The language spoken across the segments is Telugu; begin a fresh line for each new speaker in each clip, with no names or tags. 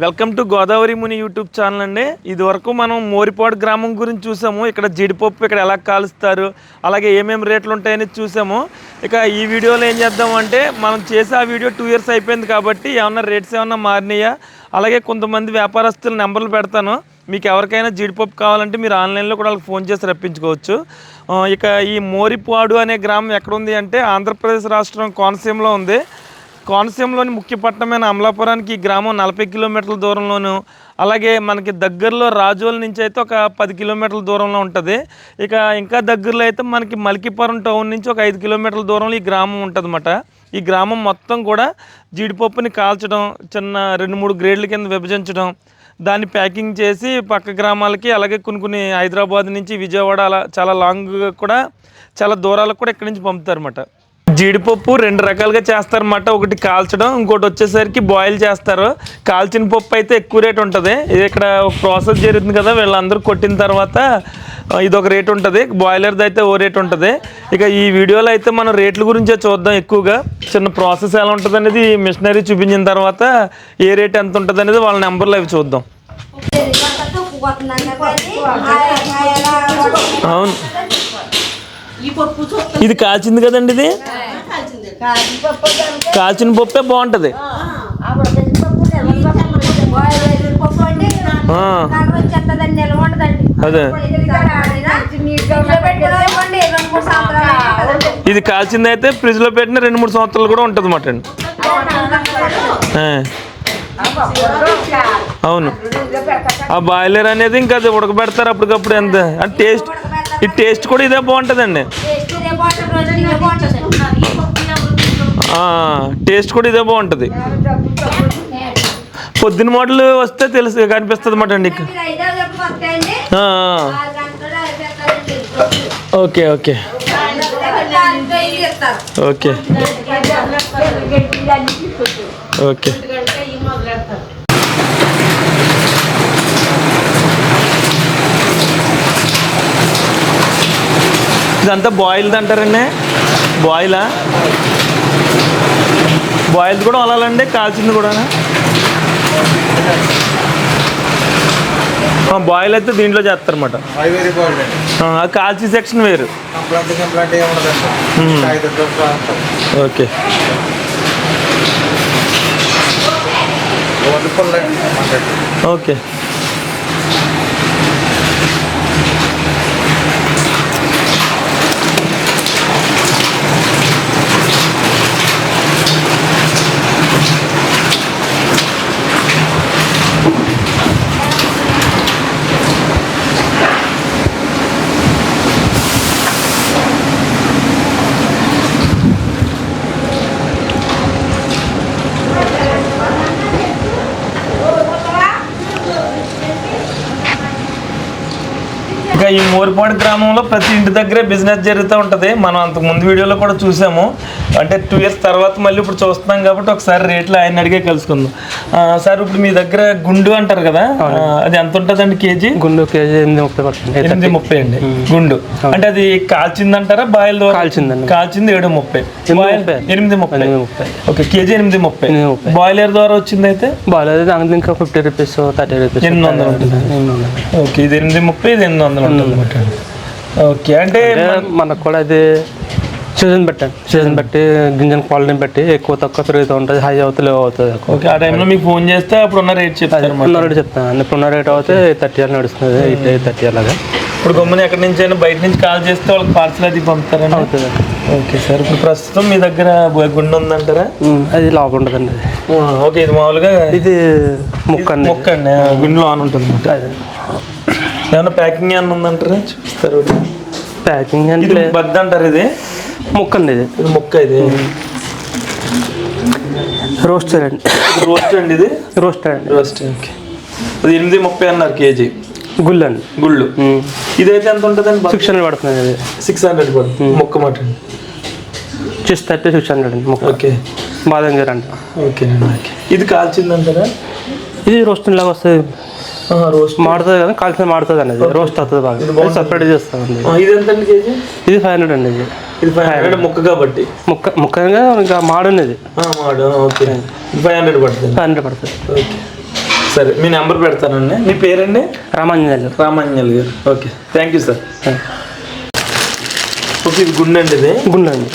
Welcome to Godavari Muni YouTube channel అండి. ఇది వరకు మనం మోరిపాడు గ్రామం గురించి చూసాము. ఇక్కడ జీడిపప్పు ఇక్కడ ఎలా కాలుస్తారు, అలాగే ఏమేమి రేట్లు ఉంటాయని చూసాము. ఇక ఈ వీడియోలో ఏం చేద్దామంటే, మనం చేసే ఆ వీడియో 2 years అయిపోయింది కాబట్టి ఏమన్నా రేట్స్ ఏమన్నా మారినాయా, అలాగే కొంతమంది వ్యాపారస్తుల నెంబర్లు పెడతాను. మీకు ఎవరికైనా జీడిపప్పు కావాలంటే మీరు ఆన్లైన్లో కూడా వాళ్ళకి ఫోన్ చేసి రప్పించుకోవచ్చు. ఇక ఈ మోరిపాడు అనే గ్రామం ఎక్కడుంది అంటే ఆంధ్రప్రదేశ్ రాష్ట్రం కోనసీమలో ఉంది. కోనసీమలోని ముఖ్య పట్టణమైన అమలాపురానికి ఈ గ్రామం 40 కిలోమీటర్ల దూరంలోను, అలాగే మనకి దగ్గరలో రాజోల నుంచి అయితే ఒక 10 కిలోమీటర్ల దూరంలో ఉంటుంది. ఇక ఇంకా దగ్గరలో అయితే మనకి మల్కీపురం టౌన్ నుంచి ఒక 5 కిలోమీటర్ల దూరంలో ఈ గ్రామం ఉంటుంది అన్నమాట. ఈ గ్రామం మొత్తం కూడా జీడిపప్పుని కాల్చడం, చిన్న 2-3 గ్రేడ్ల కింద విభజించడం, దాన్ని ప్యాకింగ్ చేసి పక్క గ్రామాలకి, అలాగే కొన్ని హైదరాబాద్ నుంచి విజయవాడ అలా చాలా లాంగ్ కూడా, చాలా దూరాలకు కూడా ఇక్కడి నుంచి పంపుతారన్నమాట. జీడిపప్పు 2 రకాలుగా చేస్తారన్నమాట. ఒకటి కాల్చడం, ఇంకోటి వచ్చేసరికి బాయిల్ చేస్తారు. కాల్చిన పప్పు అయితే ఎక్కువ రేట్ ఉంటుంది. ఇది ఇక్కడ ఒక ప్రాసెస్ జరుగుతుంది కదా, వీళ్ళందరూ కొట్టిన తర్వాత ఇదొక రేట్ ఉంటుంది, బాయిలర్ది అయితే ఓ రేట్ ఉంటుంది. ఇక ఈ వీడియోలో అయితే మనం రేట్ల గురించే చూద్దాం. ఎక్కువగా చిన్న ప్రాసెస్ ఎలా ఉంటుంది అనేది మిషనరీ చూపించిన తర్వాత ఏ రేట్ ఎంత ఉంటుంది అనేది వాళ్ళ నెంబర్లు అవి చూద్దాం. అవును, ఇది కాల్చింది కదండి. ఇది కాల్చిన పప్పే బాగుంటుంది. అదే, ఇది కాల్చింది అయితే ఫ్రిడ్జ్ లో పెట్టిన 2-3 సంవత్సరాలు కూడా ఉంటుంది అన్నమాట అండి. అవును, ఆ బాయిలర్ అనేది ఇంకా అది ఉడకబెడతారు అప్పటికప్పుడు. ఎంత అంటే టేస్ట్, ఈ టేస్ట్ కూడా ఇదే బాగుంటుందండి. టేస్ట్ కూడా ఇదే బాగుంటుంది. పొద్దున మోడల్ వస్తే తెలుసు కనిపిస్తుంది అన్నమాట అండి. Okay okay okay okay. ఇదంతా బాయిల్ది అంటారండి. బాయిలా, బాయిల్ది కూడా అలాలండి, కాల్చింది కూడా. బాయిల్ అయితే దీంట్లో చేస్తారన్నమాట. కాల్చి సెక్షన్ వేరు. Okay okay. ఈ మోరిపాడు గ్రామంలో ప్రతి ఇంటి దగ్గరే బిజినెస్ జరుగుతూ ఉంటుంది. మనం అంతకు ముందు వీడియోలో కూడా చూసాము. అంటే 2 years తర్వాత మళ్ళీ ఇప్పుడు చూస్తున్నాం కాబట్టి ఒకసారి రేట్లు ఆయన అడిగే కలుసుకుందాం. సార్, ఇప్పుడు మీ దగ్గర గుండు అంటారు కదా, అది ఎంత ఉంటుందండి కేజీ? గుండు కేజీ 830 అండి. గుండు అంటే అది కాల్చింది అంటారా, బాయిల్? కాల్చిందండి. కాల్చింది 730, 830. Okay, KG 830. బాయిలర్ ద్వారా వచ్చింది అయితే బాయిలర్ ఇంకా 50 రూపీస్ 30 రూపీస్ 800 ఉంటుంది. ఓకే, ఇది 830, ఇది 800 ఉంటుంది. ఓకే, అంటే మనకు కూడా అది సీజన్ బట్టి గింజల క్వాలిటీని బట్టి ఎక్కువ తక్కువ పెరుగుతూ ఉంటుంది, హై అవుతుంది, లో అవుతుంది. ఓకే, ఆ టైంలో మీకు ఫోన్ చేస్తే అప్పుడున్న రేట్ చెప్తారు? ఉన్న రేట్ చెప్తాను. ఇప్పుడున్న రేట్ అయితే 30 నడుస్తుంది, 30 అలాగా. ఇప్పుడు గమ్ముని ఎక్కడి నుంచి అయినా బయట నుంచి కాల్ చేస్తే వాళ్ళకి పార్సల్ అది పంపుతారని అవుతుంది. ఓకే సార్, ఇప్పుడు ప్రస్తుతం మీ దగ్గర గుండు ఉందంటారా? అది లోపల ఉంటుందండి. ఓకే, ఇది మామూలుగా ఇది ముక్క అండి, గుండులో ఆన్ ఉంటుంది. ఏమన్నా ప్యాకింగ్ ఏమన్నా ఉందంటారా? చూపిస్తారు. ప్యాకింగ్ అంటే బద్ద అంటారు. ఇది ముక్క అండి. ఇది ముక్క. ఇది రోస్టర్ అండి. రోస్ట్ అండి. ఇది రోస్టర్ అండి. రోస్ట్. ఓకే, అది 830 అన్నారు కేజీ. గుళ్ళు అండి. గుళ్ళు. ఇదైతే ఎంత ఉంటుందండి? 600 పడుతుంది. అది 600 పడుతుంది ముక్క మాట. 630, 600 అండి ముక్క. ఓకే, బాదం గారు అండి. ఓకే అండి. ఇది కాల్చింది అంటారా? ఇది రోస్టింగ్ లాగా వస్తుంది. రోస్ట్ మాడుతుంది కదా, కాల్చిన మాడుతుంది అండి. రోస్ట్ అవుతుంది బాగా, సపరేట్ చేస్తామండి. ఇది ఎంత అండి కేజీ? ఇది 500 అండి. ఇది 500 ముక్క కాబట్టి ముక్కగా ఇంకా మాడు అనేది మాడు. ఓకే, 500 పడుతుంది. 500 పడుతుంది. ఓకే, సరే మీ నెంబర్ పెడతానండి. మీ పేరండి? రామాంజలి గారు. Okay, thank you sir. Okay, ఇది గుండె అండి. ఇది
గుండె అండి.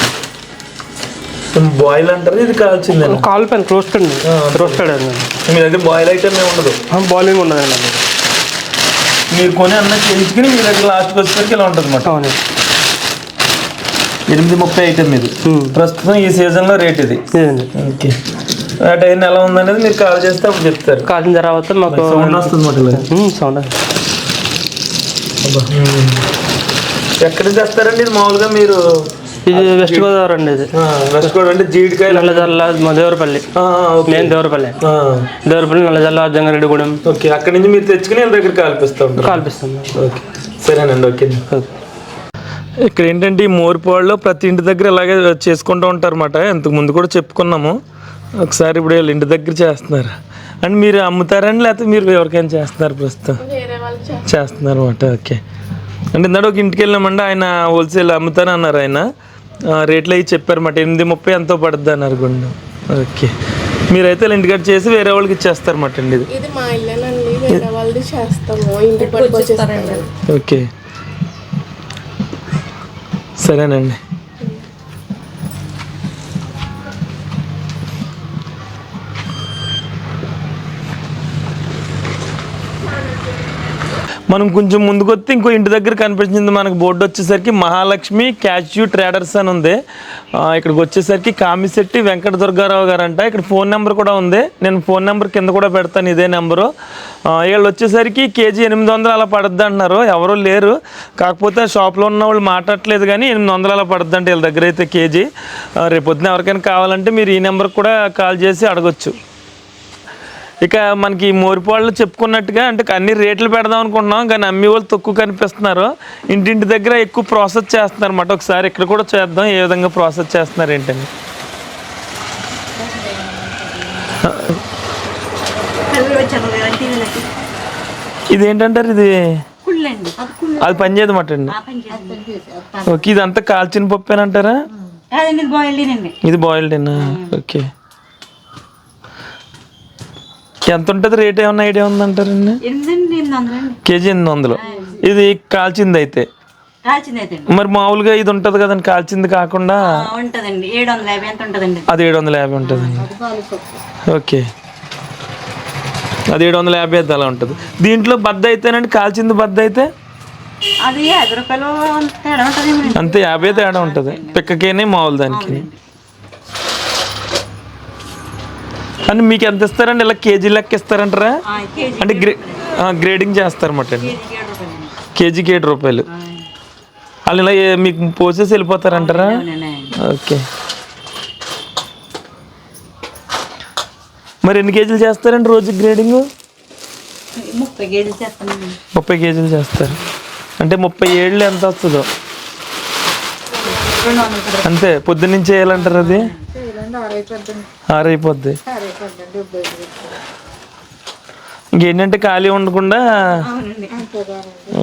బాయిల్ అంటారు, ఇది కాల్చిందండి?
కాల్ పెన్ రోస్టెడ్ అండి.
మీ దగ్గర బాయిల్ ఐటమ్ ఉండదు?
బాయిలింగ్ ఉండదండి.
మీరు కొని అన్న చేయించుకుని మీ దగ్గర లాస్ట్కి వచ్చేసరికి ఇలా ఉంటుంది అన్నమాట.
అవునండి.
8:30 ఐటమ్ ఇది. ప్రస్తుతం ఈ సీజన్లో రేట్ ఇది. ఓకే, ఆ టైం ఎలా ఉందనేది మీరు కాల్ చేస్తే అప్పుడు చెప్తారు.
కాల్చిన తర్వాత మాకు
సౌండ్ వస్తుంది అన్నమాట.
సౌండ్
ఎక్కడ చేస్తారండి ఇది మామూలుగా మీరు?
ఇది వెస్ట్ గోదావరి అండి. ఇది
వెస్ట్ గోదావరి అంటే జీడికాయ,
నల్లజల్ల, దేవరపల్లి. నేను దేవరపల్లి, నల్లజల్ల, జంగారెడ్డిగూడెం.
ఓకే, అక్కడ నుంచి మీరు తెచ్చుకుని వీళ్ళ దగ్గర కాల్పిస్తాం. ఓకే, సరేనండి. ఓకే. ఇక్కడ ఏంటంటే ఈ మోరిపాడులో ప్రతి ఇంటి దగ్గర ఇలాగే చేసుకుంటూ ఉంటారు అన్నమాట. ఇంతకు ముందు కూడా చెప్పుకున్నాము ఒకసారి. ఇప్పుడు వీళ్ళు ఇంటి దగ్గర చేస్తున్నారు. అండ్ మీరు అమ్ముతారండి లేకపోతే మీరు ఎవరికైనా చేస్తున్నారు? ప్రస్తుతం చేస్తున్నారు అన్నమాట. ఓకే, అంటే ఇందాక ఒక ఇంటికి వెళ్ళామండి, ఆయన హోల్సేల్ అమ్ముతాను అన్నారు. ఆయన రేట్లు అవి చెప్పారన్నమాట. 8:30 ఎంతో పడుద్ది అన్నారు గుండె. ఓకే, మీరైతే ఇంటికాడ చేసి వేరే వాళ్ళకి ఇచ్చేస్తారన్నమాట అండి.
ఇది మా ఇల్లేనండి, వేరే వాళ్ళది చేస్తాము, ఇంటికి పట్టుకొచ్చేస్తారండి.
ఓకే, సరేనండి. మనం కొంచెం ముందుకు వస్తే ఇంకో ఇంటి దగ్గర కనిపించింది మనకు బోర్డు వచ్చేసరికి మహాలక్ష్మి క్యాష్యూ ట్రేడర్స్ అని ఉంది. ఇక్కడికి వచ్చేసరికి కామిశెట్టి వెంకట దుర్గారావు గారు అంట. ఇక్కడ ఫోన్ నెంబర్ కూడా ఉంది, నేను ఫోన్ నెంబర్ కింద కూడా పెడతాను, ఇదే నెంబరు. వీళ్ళు వచ్చేసరికి కేజీ 800 అలా పడుద్ది అంటున్నారు. ఎవరు లేరు, కాకపోతే షాప్లో ఉన్న వాళ్ళు మాట్లాడట్లేదు, కానీ 800 అలా పడుద్ది అంటే వీళ్ళ దగ్గర అయితే కేజీ. రేపొద్దున ఎవరికైనా కావాలంటే మీరు ఈ నెంబర్కి కూడా కాల్ చేసి అడగొచ్చు. ఇక మనకి మోరిపాళ్ళు చెప్పుకున్నట్టుగా అంటే అన్ని రేట్లు పెడదాం అనుకుంటున్నాం, కానీ అమ్మి వాళ్ళు తక్కువ కనిపిస్తున్నారు. ఇంటింటి దగ్గర ఎక్కువ ప్రాసెస్ చేస్తున్నారు అన్నమాట. ఒకసారి ఇక్కడ కూడా చేద్దాం, ఏ విధంగా ప్రాసెస్ చేస్తున్నారు ఏంటండి. ఇదేంటంటారు? ఇది అది పనిచేయదు అన్నమాట అండి. ఓకే, ఇదంతా కాల్చిన పప్పేనంటారా? ఇది బాయిల్డేనా? ఓకే, ఎంత ఉంటుంది రేట్? ఏమన్నా ఐడియా ఉందంటారండి? కేజీ 800. ఇది కాల్చింది అయితే. మరి మామూలుగా ఇది ఉంటుంది కదండి కాల్చింది కాకుండా? అది 750 ఉంటుందండి. ఓకే, అది 750 అయితే అలా ఉంటుంది. దీంట్లో బద్ద అయితేనండి, కాల్చింది బద్ద అయితే అంతే 50 తేడా ఉంటుంది. పిక్కకేనే మామూలు దానికి. అంటే మీకు ఎంత ఇస్తారండి? ఇలా కేజీ లెక్క ఇస్తారంటారా? అంటే గ్రేడింగ్ చేస్తారన్నమాట అండి. కేజీకి 7 రూపాయలు. వాళ్ళు ఇలా మీకు పోసేసి వెళ్ళిపోతారంటారా? ఓకే, మరి ఎన్ని కేజీలు చేస్తారండి రోజు గ్రేడింగ్? 30 కేజీలు చేస్తారు. అంటే 37 ఎంత వస్తుందో అంతే. పొద్దున్నుంచి చేయాలంటారు, అది 6 అయిపోద్ది. ఇంకేంటంటే ఖాళీ ఉండకుండా.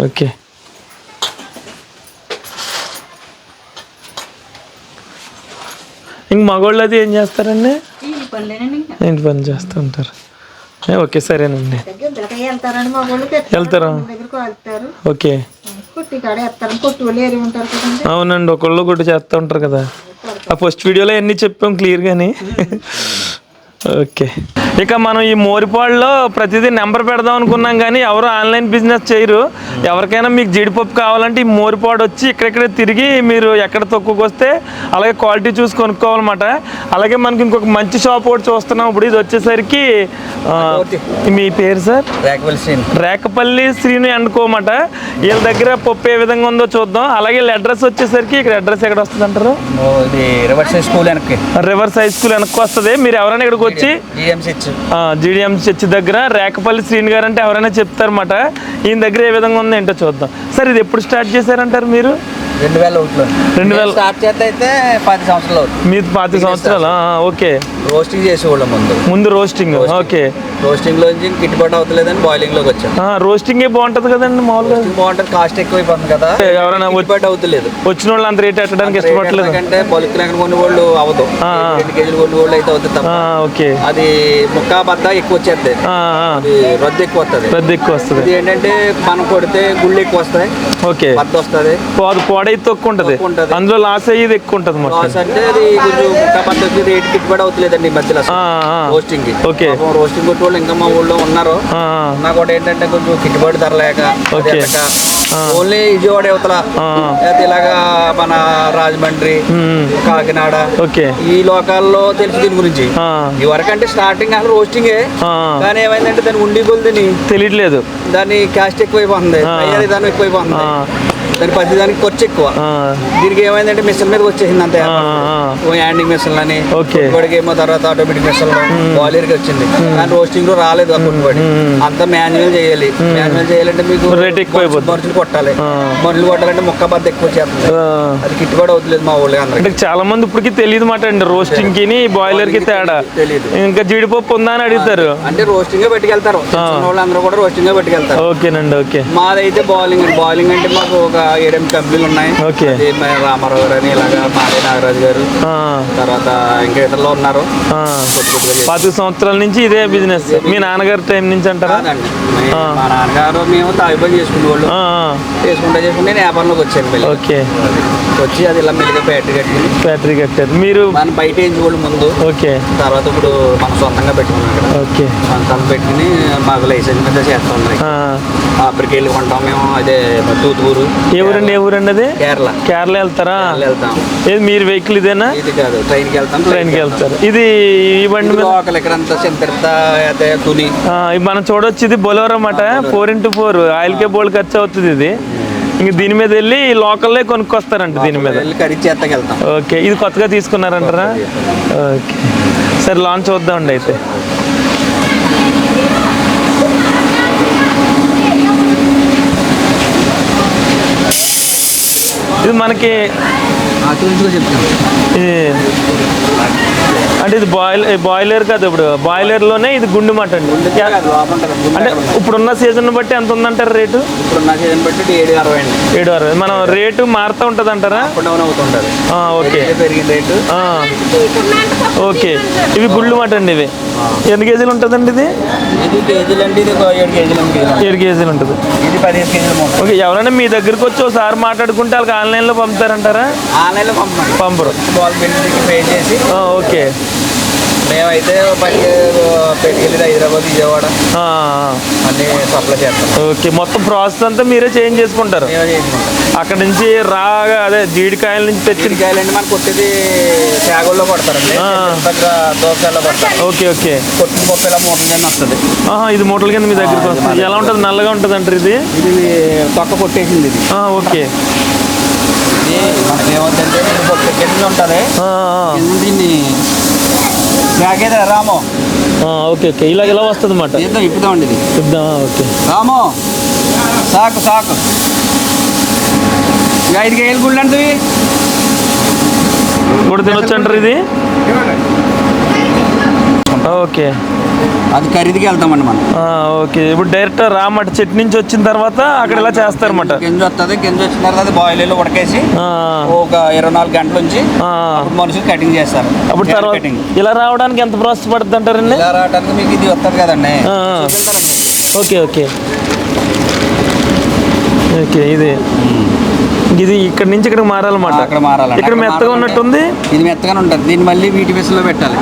ఓకే, ఇంక మగవాళ్ళు అది ఏం చేస్తారండి? ఇంటి పని చేస్తూ ఉంటారు. ఓకే, సరేనండి. వెళ్తారా? ఓకే, అవునండి, ఒకళ్ళు ఒకటి చేస్తూ ఉంటారు కదా. ఆ ఫస్ట్ వీడియోలో అన్నీ చెప్పాం క్లియర్గాని. ఓకే, ఇక మనం ఈ మోరిపాడులో ప్రతిదీ నెంబర్ పెడదాం అనుకున్నాం, కానీ ఎవరు ఆన్లైన్ బిజినెస్ చేయరు. ఎవరికైనా మీకు జీడిపప్పు కావాలంటే ఈ మోరిపాడు వచ్చి ఇక్కడెక్కడ తిరిగి మీరు ఎక్కడ తక్కువకి వస్తే అలాగే క్వాలిటీ చూసి కొనుక్కోవాలన్నమాట. అలాగే మనకి ఇంకొక మంచి షాప్ ఒకటి చూస్తున్నాం ఇప్పుడు. ఇది వచ్చేసరికి మీ పేరు సార్? రేకపల్లి శ్రీను అనుకోమాట. వీళ్ళ దగ్గర పప్పు ఏ విధంగా ఉందో చూద్దాం. అలాగే వీళ్ళ అడ్రస్ వచ్చేసరికి ఇక్కడ అడ్రస్ ఎక్కడ వస్తుంది అంటారు? రివర్స్ హై స్కూల్ వెనక్కి వస్తుంది. మీరు ఎవరైనా ఇక్కడికి వచ్చి GDM చర్చి దగ్గర రేకపల్లి శ్రీను గారు అంటే ఎవరైనా చెప్తారన్నమాట. ఈయన దగ్గర ఏ విధంగా ఉందో ఏంటో చూద్దాం. సార్, ఇది ఎప్పుడు స్టార్ట్ చేశారంటారు మీరు?
2001లో
2000
స్టార్ట్ చేస్తే అయితే 10 సంవత్సరాలు అవుతుంది.
మీది 10 సంవత్సరాలు. ఓకే.
రోస్టింగ్ చేసేవాళ్ళం
ముందు రోస్టింగ్. ఓకే.
రోస్టింగ్ లోంచి గిట్టుబాటు అవుతలేదని బాయిలింగ్ లోకి వచ్చాం.
రోస్టింగే బాగుంటది కదండి మామూలుగా.
బాగుంటుంది, కాస్ట్ ఎక్కువైపోతుంది కదా,
ఎవరైనా
గిట్టుబాటు అవుతలేదు.
వచ్చిన వాళ్ళు అంత రేట్ పెట్టడానికి ఇష్టపడలేదు.
అంటే బల్క్ లెక్క కొన్ని వాళ్ళు అవ్వదు, 2 కేజీలు కొన్ని వాళ్ళు అయితే అవుతుంది తప్ప.
ఓకే.
అది ముక్కా బద్ద ఎక్కువ వచ్చేది, అది రద్దు ఎక్కువ వస్తుంది.
రద్దు ఎక్కువ వస్తుంది.
ఇది ఏంటంటే మనం కొడితే గుళ్ళు ఎక్కువ వస్తాయి,
ఓకే,
బద్ద వస్తుంది,
పొడైతే తక్కువ ఉంటది, అందులో లాస్ అయ్యేది ఎక్కువ ఉంటది.
లాస్ అంటే అది కొంచెం ముక్కా బద్ద వచ్చి రేట్ గిట్టుబాటు అవుతలేదండి ఈ మధ్యలో రోస్టింగ్.
ఓకే.
రోస్టింగ్ కొట్టి వాళ్ళు ఇంకా మా ఊళ్ళో ఉన్నారు. నాకు కూడా ఏంటంటే కొంచెం గిట్టుబాటు ధర లేక ఓన్లీ విజయవాడ యువతల ఇలాగా మన రాజమండ్రి, కాకినాడ ఈ లోకాల్లో తెలుసు దీని గురించి. ఈ వరకు అంటే స్టార్టింగ్ అసలు రోస్టింగే, కానీ ఏమైందంటే దాని ఉండి కొలిదని తెలియట్లేదు, దాని కాస్ట్ ఎక్కువైపోతుంది, దాని ఎక్కువైపోతుంది, దాని ప్రతి దానికి ఖర్చు ఎక్కువ. దీనికి ఏమైందంటే మిషన్ మీద వచ్చేసింది అంతే, హ్యాండింగ్ మిషన్ అని, కొట్టుబడికి ఏమో తర్వాత ఆటోమేటిక్ మిషన్ బాయిలర్కి వచ్చింది, కానీ రోస్టింగ్ లో రాలేదు ఆ కొట్టుబడి. అంతా మాన్యువల్ చేయాలి. మాన్యువల్ చేయాలంటే మీకు రేట్ ఎక్కువ మనుషులు కొట్టాలి, మనుషులు కొట్టాలంటే మొక్క బద్ద ఎక్కువ చేస్తుంది, అది గిట్టుబాటు అవుతలేదు మా ఊళ్ళో అందరికి.
చాలా మంది ఇప్పటికి తెలియదు మాట అండి రోస్టింగ్ కి బాయిలర్ కి తేడా. తెలియదు. ఇంకా జీడిపప్పు ఉందా అని అడుగుతారు.
అంటే రోస్టింగ్ పెట్టుకెళ్తారు వాళ్ళు అందరూ కూడా రోస్టింగ్ పెట్టుకెళ్తారు.
ఓకేనండి. ఓకే.
మాదైతే బాయిలింగ్. బాయిలింగ్ అంటే మాకు ఒక 7 కంపెనీలు ఉన్నాయి. రామారావు గారు అని, ఇలాగా మాదే నాగరాజు గారు, తర్వాత ఇంకా ఇతరులు ఉన్నారు.
10 సంవత్సరాల నుంచి ఇదే బిజినెస్. మీ నాన్నగారు టైం నుంచి అంటారా?
మా నాన్నగారు మేము తాగి పని చేసుకునేవాళ్ళు, చేసుకుంటే నేను వ్యాపారంలోకి వచ్చాను.
ఓకే.
వచ్చి అది ఇలా మెల్లిగా బ్యాటరీ కట్టారు. మీరు మన బయట వేయించుకోవాలి ముందు.
ఓకే.
తర్వాత ఇప్పుడు మనం సొంతంగా పెట్టుకున్నాం. ఓకే. సొంతంగా పెట్టుకుని మాకు లైసెన్స్ మీద చేస్తాం. అప్పటికి వెళ్ళి కొంటాం మేము. అదే తూతుకూరు. ఏ ఊరండి అది? కేరళ. కేరళ వెళ్తారా? వెళ్తాం.
ఏది మీరు వెహికల్ ఇదేనా?
ఇది కాదు, ట్రైన్కి వెళ్తాం.
ట్రైన్కి వెళ్తారు. ఇది ఈ బండి
లోకల్ ఇక్కడంతా చింతరిత తుని
మనం చూడొచ్చు. ఇది బొలెరో అన్నమాట. 4x4 ఆయిల్కే బోల్డ్ ఖర్చు అవుతుంది ఇది. ఇంక దీని మీద వెళ్ళి లోకల్లే కొనుక్కొస్తారంట దీని మీద. ఓకే. ఇది కొత్తగా తీసుకున్నారంటారా? ఓకే. సరే లాంచ్ చూద్దామండి అయితే. ఇది మనకి అంటే ఇది బాయిలర్ కాదు, ఇప్పుడు బాయిలర్లోనే ఇది గుండు మాట అండి. అంటే ఇప్పుడున్న సీజన్ బట్టి ఎంత ఉందంటారు రేటు?
ఇప్పుడున్న సీజన్ బట్టి 760.
మనం రేటు మారుతూ ఉంటుంది అంటారా? ఓకే. ఓకే. ఇవి గుళ్ళు మాట అండి. ఇవి ఎన్ని కేజీలు ఉంటుందండి? ఇది 7 కేజీలు ఉంటుంది. ఓకే. ఎవరైనా మీ దగ్గరికి వచ్చి ఒకసారి మాట్లాడుకుంటే వాళ్ళకి ఆన్లైన్లో పంపుతారంటారా?
ఆన్లైన్లో
పంపరు. ఓకే.
మేమైతే పెట్టుకెళ్ళి హైదరాబాద్, విజయవాడ అన్ని సప్లై చేస్తాం.
ఓకే. మొత్తం ప్రాసెస్ అంతా మీరే చేంజ్ చేసుకుంటారు అక్కడ నుంచి రాగా? అదే జీడికాయల నుంచి తెచ్చిన
కాయలండి మనకు కొట్టేది తేగల్లో కొడతారండి, దోసకాయల్లో కొడతారు.
ఓకే. ఓకే.
కొట్టిన పప్పు ఇలా మూటల కింద వస్తుంది.
ఇది మూటల కింద మీ దగ్గరికి వస్తుంది. ఎలా ఉంటుంది? నల్లగా ఉంటుంది అంటారు. ఇది
తొక్క కొట్టేసింది ఇది.
ఓకే.
మనకి ఏమవుతుందంటే కింద ఉంటుంది, దీన్ని రామో.
ఓకే. ఓకే. ఇలా వస్తుంది అన్నమాట.
ఇప్పుదామండి ఇది.
ఓకే.
రామో సాకు 5 కేజీలు గుళ్ళు అంటే
కూడా తినొచ్చు అంటారు ఇది. ఓకే.
అది ఖరీదుకి వెళ్తామండి మనం.
ఓకే. ఇప్పుడు డైరెక్ట్ రామట చెట్టు నుంచి వచ్చిన తర్వాత అక్కడ ఇలా చేస్తారన్నమాట.
గింజ వస్తుంది, గింజ వచ్చిన తర్వాత బాయిలర్లో ఉడకేసి ఒక 24 గంటల నుంచి మనుషులు కటింగ్ చేస్తారు.
అప్పుడు తర్వాత ఇలా రావడానికి ఎంత ప్రాసెస్ పడుతుంది అంటారండి?
ఇలా రావడానికి మీకు ఇది వస్తుంది కదండి.
ఓకే. ఓకే. ఓకే. ఇది ఇక్కడ నుంచి ఇక్కడ మారాలన్నమాట.
అక్కడ మారాలి.
ఇక్కడ మెత్తగా ఉన్నట్టుంది.
ఇది మెత్తగానే ఉంటుంది. దీన్ని మళ్ళీ వీటి బేస్లో పెట్టాలి.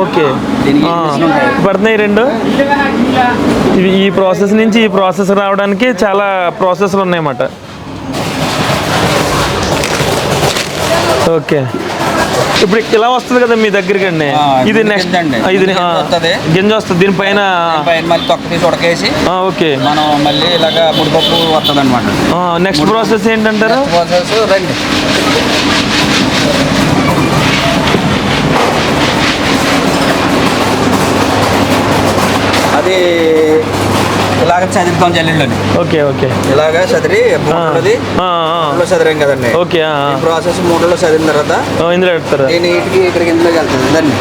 ఓకే. పడుతున్నాయి 2. ఈ ప్రాసెస్ నుంచి ఈ ప్రాసెస్ రావడానికి చాలా ప్రాసెస్లు ఉన్నాయన్నమాట. ఓకే. ఇప్పుడు ఇలా వస్తుంది కదా మీ దగ్గరికి అండి. ఇది నెక్స్ట్ ఇది గింజ వస్తుంది. దీనిపైన
మళ్ళీ తొక్క తీసి ఉడకేసి
ఓకే
మనం మళ్ళీ ఇలాగా ముడిపప్పు వస్తుంది అనమాట.
నెక్స్ట్ ప్రాసెస్ ఏంటంటారు?
ప్రాసెస్ రండి. అది ఇలాగ చదివిస్తాం జల్లిలోని.
Okay okay.
ఇలాగ చదివి మూటలోది చదివాం కదండి.
ఓకే.
ఈ ప్రాసెస్ మూటలో చదివిన తర్వాత
ఇందులో పెడతారు.
నేను ఇటుకి ఇక్కడికి ఇందులోకి వెళ్తుంది దాన్ని.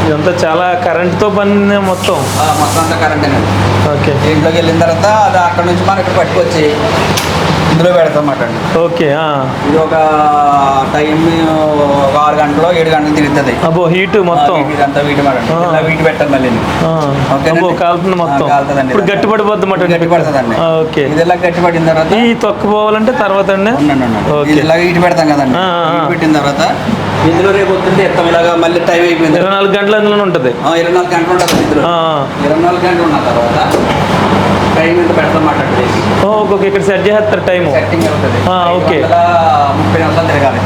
ఇదంతా చాలా కరెంట్తో పని మొత్తం.
మొత్తం అంతా కరెంటేనండి.
ఓకే.
ఇంట్లోకి వెళ్ళిన తర్వాత అది అక్కడ నుంచి మనం ఇక్కడ పట్టుకొచ్చి ఇందులో పెడతామాట అండి.
ఓకే.
ఇది ఒక టైం ఒక 6 గంటలు 7 గంటలు తిరుగుతుంది.
అబ్బో హీట్ మొత్తం
ఇదంతా వీటి మాట వీటి పెట్టాలి మళ్ళీ.
కాలుతుంది మొత్తం.
కాలుతుందండి.
ఇప్పుడు గట్టి పడిపోద్ది మాట.
గట్టి పడుతుందండి.
ఓకే.
ఇది ఇలా గట్టి పడిన తర్వాత
ఈ తొక్క పోవాలంటే తర్వాత అండి
ఇలాగ ఇటు పెడతాం కదండి. ఇటు పెట్టిన తర్వాత ఇందులో రేపు వస్తుంటే ఎత్తాం. ఇలాగా మళ్ళీ టైం అయిపోయింది.
24 గంటలు అందులో ఉంటుంది.
24 గంటలు ఉంటుంది ఇందులో. 24 గంటలు ఉన్న తర్వాత టైం ఎంత పెడతాం మాట.
ఓకే. ఇక్కడ సెట్ చేస్తారు టైం.
సెట్టింగ్ అవుతుంది.
ఓకే.
30 నిమిషాలు తిరగాలి.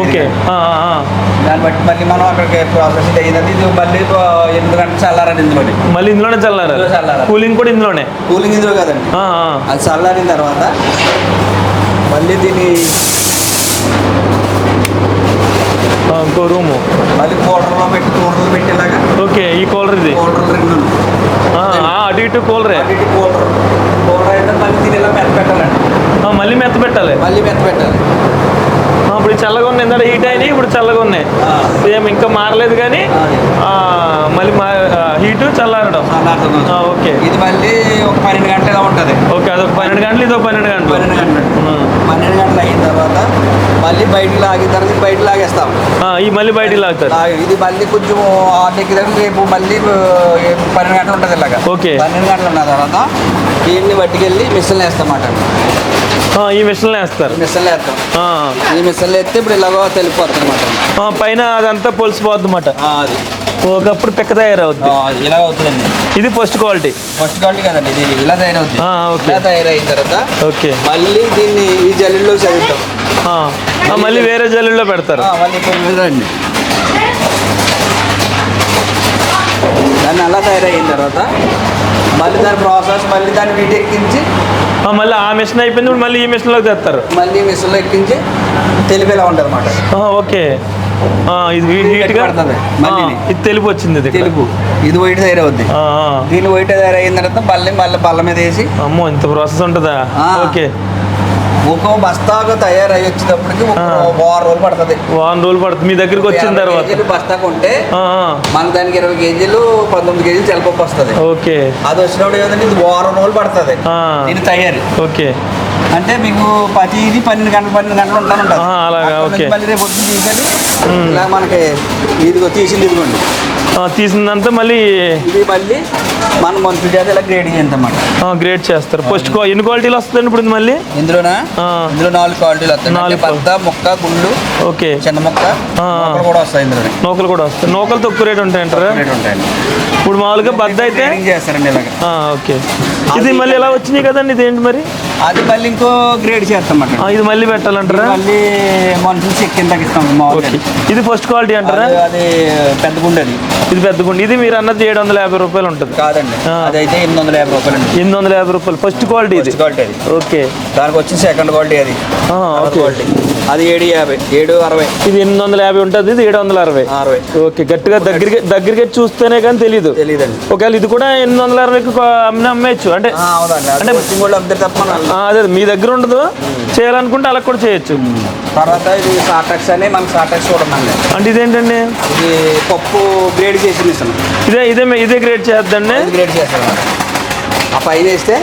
ఓకే.
దాన్ని బట్టి మళ్ళీ మనం అక్కడికి ప్రాసెస్ అయ్యింది. ఇది మళ్ళీ 8 గంటలు చల్లారండి ఇందులో.
మళ్ళీ ఇందులోనే చల్లారు. కూలింగ్ కూడా ఇందులోనే.
కూలింగ్ ఇందులో కదండి. అది చల్లారిన తర్వాత మళ్ళీ దీన్ని
ఇంకో రూము
మళ్ళీ కూలర్లో పెట్టి కూలర్లు పెట్టేలాగా.
ఓకే. ఈ కూలర్ ఇది
కూలర్ 2
అటు ఇటు కూలరే.
కూలర్ అయితే మళ్ళీ దీని ఇలా మెత్త పెట్టాలండి.
మళ్ళీ మెత్త పెట్టాలి. ఇప్పుడు చల్లగా ఉన్నాయి. ఎందుకంటే హీట్ అయినాయి, ఇప్పుడు చల్లగా ఉన్నాయి. సేమ్ ఇంకా మారలేదు కానీ మళ్ళీ హీటు చల్లారడం. ఓకే.
ఇది మళ్ళీ ఒక 12 గంటలు ఉంటుంది.
ఓకే. అదొక 12 గంటలు, ఇదో 12 గంటలు.
12 గంటలు అయిన తర్వాత మళ్ళీ బయటికి లాగిన తర్వాత బయట లాగేస్తాం.
ఈ మళ్ళీ బయటికి లాగుతారు.
ఇది మళ్ళీ కొంచెం ఆర్డర్కి దగ్గర రేపు మళ్ళీ 12 గంటలు ఉంటుంది ఇలాగా.
ఓకే.
12 గంటలు ఉన్న తర్వాత దీన్ని పట్టుకెళ్ళి మిషన్లు వేస్తామాట.
ఈ మిషన్లు వేస్తారు.
మిషన్లు వేస్తాం. ఈ మిషన్లు వేస్తే ఇప్పుడు ఇలాగో తెలిపోతుంది అనమాట.
పైన అదంతా పొలిసిపోద్ది అన్నమాట.
అది
ఒకప్పుడు పెక్క తయారవుతుంది.
ఇలా అవుతుందండి.
ఇది ఫస్ట్ క్వాలిటీ.
ఫస్ట్ క్వాలిటీ కదండి. ఇది ఇలా తయారవుతుంది. ఇలా తయారైన తర్వాత
ఓకే
మళ్ళీ దీన్ని ఈ జల్లులో చదువుతాం.
మళ్ళీ వేరే జల్లులో పెడతారు.
మళ్ళీ అండి దాన్ని అలా తయారైన తర్వాత మళ్ళీ దాని ప్రాసెస్ మళ్ళీ దాన్ని వీటి ఎక్కించి
మళ్ళీ ఆ మిషన్ అయిపోయింది. ఇప్పుడు మళ్ళీ ఈ మిషన్లోకి తెస్తారు.
మళ్ళీ మిషన్లో ఎక్కించి తెలిపేలా ఉంటుంది అన్నమాట.
ఓకే. ఇది నీట్గా ఇది తెలుపు వచ్చింది. ఇది
తెలుపు. ఇది వైట్ తయారవుద్ది. దీన్ని వైట్ తయారైన తర్వాత మళ్ళీ బల్ల మీద వేసి.
అమ్మో ఇంత ప్రాసెస్ ఉంటుందా? ఓకే.
ఒక బస్తాగా తయారై వచ్చేటప్పటికి 1 వారం రోజులు పడుతుంది.
1 రోజులు పడుతుంది మీ దగ్గరికి వచ్చిన తర్వాత.
బస్తాకు ఉంటే మన దానికి 20 కేజీలు 19 కేజీలు తెల్లపప్పు వస్తుంది.
ఓకే.
అది వచ్చినప్పుడు ఏదంటే ఇది 1 వారం రోజులు పడుతుంది దీని తయారీ.
ఓకే.
అంటే మీకు ఇది 12 గంటలు ఉంటాను.
అలాగా. ఓకే.
మళ్ళీ రేపు పొద్దున్న తీసేది ఇలా మనకి ఇదిగో తీసింది. ఇదిగోండి
తీసిందంతా మళ్ళీ
ఇది మళ్ళీ మనం మనుషులు చేత ఇలా గ్రేడింగ్ చేస్తామాట.
గ్రేడ్ చేస్తారు. ఫస్ట్ ఎన్ని క్వాలిటీలు వస్తుంది ఇప్పుడు మళ్ళీ ఇందులో
4 క్వాలిటీలు వస్తాయి. పెద్ద ముక్క, గుండు,
ఓకే,
చిన్న ముక్క కూడా వస్తాయి. ఇందులో
నూకలు కూడా వస్తాయి. నూకలు తక్కువ రేట్ ఉంటాయంటారా? ఇప్పుడు మామూలుగా బద్ద అయితే
చేస్తారండి ఇలాగ.
ఓకే. ఇది మళ్ళీ ఎలా వచ్చినాయి కదండి. ఇది ఏంటి మరి?
అది మళ్ళీ ఇంకో గ్రేడ్ చేస్తామాట.
ఇది మళ్ళీ పెట్టాలంటారా?
మళ్ళీ మనుషులు చెక్కిన తగ్గిస్తాం.
ఇది ఫస్ట్ క్వాలిటీ అంటారా?
అది పెద్ద గుండె.
ఇది పెద్ద గుండె. ఇది మీరు అన్నది 750 రూపాయలు ఉంటుంది.
కాదండి, అదైతే 850 రూపాయలు.
850 రూపాయలు ఫస్ట్ క్వాలిటీ. ఇది
క్వాలిటీ అది.
ఓకే.
దానికి వచ్చి సెకండ్ క్వాలిటీ అది. క్వాలిటీ అది 750, 760.
ఇది 850 ఉంటుంది. ఇది 760. ఓకే. గట్టిగా దగ్గరికి చూస్తేనే కానీ తెలియదండి. ఒకవేళ ఇది కూడా 860కి అమ్మేయచ్చు. అంటే అదే మీ దగ్గర ఉండదు. చేయాలనుకుంటే అలా కూడా చేయొచ్చు.
తర్వాత ఇది సాటక్స్ అని మనకి సాటక్స్ కూడా ఉందండి.
అంటే ఇదేంటండి?
ఇది పప్పు గ్రేడ్ చేసి మిషన్.
ఇదే గ్రేడ్ చేద్దండి.
గ్రేడ్ చేస్తాం. ఆ పై వేస్తే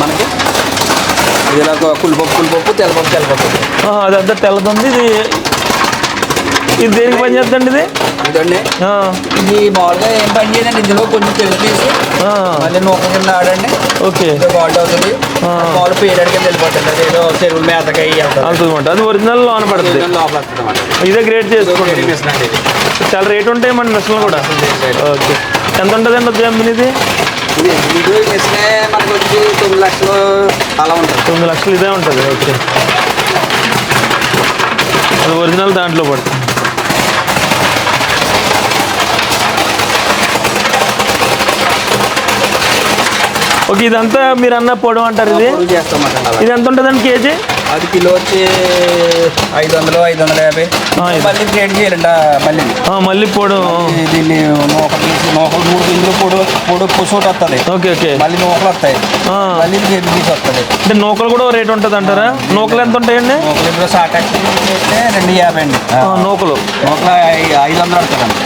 మనకి ఇది కుళ్ళపప్పు తెల్లపప్పు.
అదంతా తెల్లదుంది. ఇది దేనికి పని చేద్దండి?
ఇదండి ఇది మామూలుగా ఏం పని చేయదండి. ఇందులో కొంచెం తెల్ల తీసి మళ్ళీ నూక కింద ఆడండి.
ఓకే.
బాల్ట్ అవుతుంది. పాలు పేయడానికి వెళ్ళిపోతుంది. అది ఏదో చెరువుల మేతకాయ
అంతమాట. అది ఒరిజినల్ లోన పడుతుంది. ఇదే గ్రేడ్ చేసుకోండి. చాలా రేట్ ఉంటాయి మన మిషన్లు కూడా. ఓకే. ఎంత ఉంటుందండి కంపెనీ ఇది?
ఇది మిషనే మనకు వచ్చి 9 లక్షలు అలా ఉంటుంది.
9 లక్షలు ఇదే ఉంటుంది. ఓకే. అది ఒరిజినల్ దాంట్లో పడుతుంది. ఓకే. ఇదంతా మీరు అన్న పొడవు అంటారు. ఇది ఎంత ఉంటుందండి కేజీ?
అది కిలో వచ్చి 500, 550. మళ్ళీ గ్రేడ్ చేయాలండి మళ్ళీ.
మళ్ళీ పొడు
దీన్ని నూకలు 3 గింజలు పొడు పుసోటి వస్తుంది.
Okay okay.
మళ్ళీ నూకలు వస్తాయి. మళ్ళీ గేదె తీసి వస్తుంది.
అంటే నూకలు కూడా రేట్ ఉంటుంది అంటారా? నూకలు ఎంత ఉంటాయండి?
నూకలు ఇప్పుడు సాటాక్సి అయితే 250 అండి.
నూకలు
500 పడుతుందండి.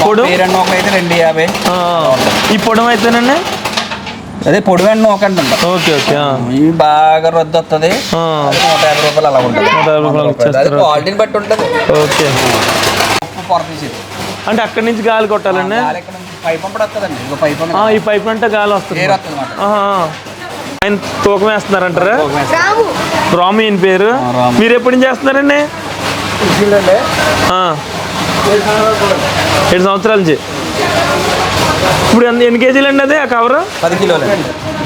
పొడు
2 నూకలు అయితే 250.
ఈ పొడవు అయితేనండి
అదే పొడివెండి నూక అండి.
Okay okay.
ఇవి బాగా రొద్దు వస్తుంది. 150 రూపాయలు అలా ఉంటుంది.
150 రూపాయలు.
అది క్వాలిటీని బట్టి ఉంటుంది.
ఓకే.
పొర తీసేది
అంటే అక్కడి నుంచి గాలి కొట్టాలండి?
పైప్ పంపడు వస్తుందండి. ఇంకో పైప్
ఈ పైప్ అంటే గాలి వస్తుంది. ఆయన తూకం వేస్తున్నారంటారా? రాము ఈయన పేరు. మీరు ఎప్పటి నుంచి చేస్తున్నారండి? 7 సంవత్సరాల నుంచి. ఇప్పుడు ఎన్ని కేజీలు అండి అదే ఆ కవర్?
10 కిలోలు.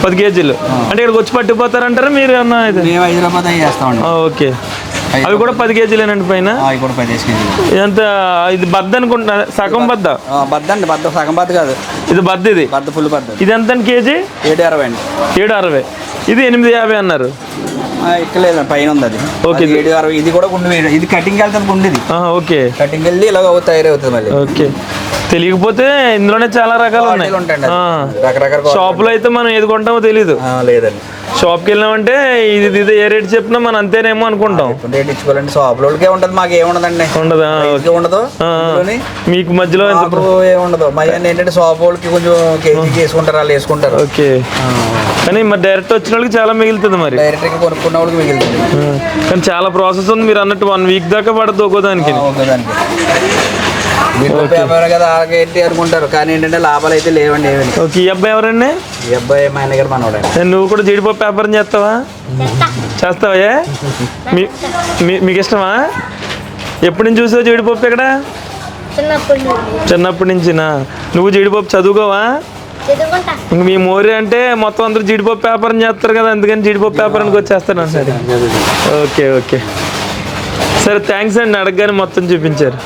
10 కేజీలు. అంటే ఇక్కడికి వచ్చి పట్టిపోతారంటారా మీరు ఏమన్నా?
మేము హైదరాబాద్ అవి చేస్తామండి.
ఓకే. అవి కూడా 10 కేజీలేనండి పైన?
అవి కూడా 15 కేజీలు.
ఇదంతా ఇది బద్ద అనుకుంటున్నా, సగం బద్ద?
బద్ద అండి. బద్ద సగం బద్ద కాదు,
ఇది బద్ద. ఇది
బద్ద ఫుల్ బద్ద.
ఇది ఎంత అండి కేజీ?
760 అండి.
760. ఇది 850 అన్నారు.
ఇక్కడ లేదండి, పైన ఉంది అది.
ఓకే.
760. ఇది కూడా గుండు వేయడం. ఇది కటింగ్ వెళ్తుంది గుండు. ఇది
ఓకే.
కటింగ్ వెళ్ళి ఇలాగ తయారవుతుంది మళ్ళీ.
ఓకే. తెలియకపోతే ఇందులోనే చాలా రకాలు ఉన్నాయి.
రకరకాల
షాపులో అయితే మనం ఏది కొంటామో తెలీదు.
లేదండి,
షాప్కి వెళ్ళామంటే ఇది ఏ రేట్ చెప్పినా మనం అంతేనేమో అనుకుంటాం.
రేట్ ఇచ్చుకోవాలండి. షాపులోకే ఉంటుంది, మాకు ఏముండదండి.
ఉండదా?
ఉండదు.
మీకు మధ్యలో
ఏముండదు. మా ఏంటంటే షాప్ వాళ్ళకి కొంచెం కేజీకి వేసుకుంటారు, వాళ్ళు వేసుకుంటారు.
ఓకే. కానీ మరి డైరెక్ట్ వచ్చిన వాళ్ళకి చాలా మిగులుతుంది. మరి
డైరెక్ట్ గా కొనుక్కున్న వాళ్ళకి మిగులుతుంది.
కానీ చాలా ప్రాసెస్ ఉంది. మీరు అన్నట్టు 1 వీక్ దాకా పడుతుంది ఒక్కోదానికి.
వ్యాపారం కదా అలాగేంటి అనుకుంటారు, కానీ ఏంటంటే లాభాలు అయితే లేవండి ఏమని.
ఓకే. ఈ అబ్బాయి ఎవరండి?
ఈ అబ్బాయి మా ఆయన గారు మనవాడండి.
నువ్వు కూడా జీడిపప్పు వ్యాపారం చేస్తావా? చేస్తావా? మీకు ఇష్టమా? ఎప్పటి నుంచి చూసావు జీడిపప్పు ఇక్కడ? చిన్నప్పటి నుంచినా? నువ్వు జీడిపప్పు చదువుకోవా? ఇంక మీ మోరి అంటే మొత్తం అందరూ జీడిపప్పు వ్యాపారం చేస్తారు కదా, అందుకని జీడిపప్పు వ్యాపారానికి వచ్చేస్తాను సరే. ఓకే ఓకే సరే, థ్యాంక్స్ అండి. అడగగానే మొత్తం చూపించారు.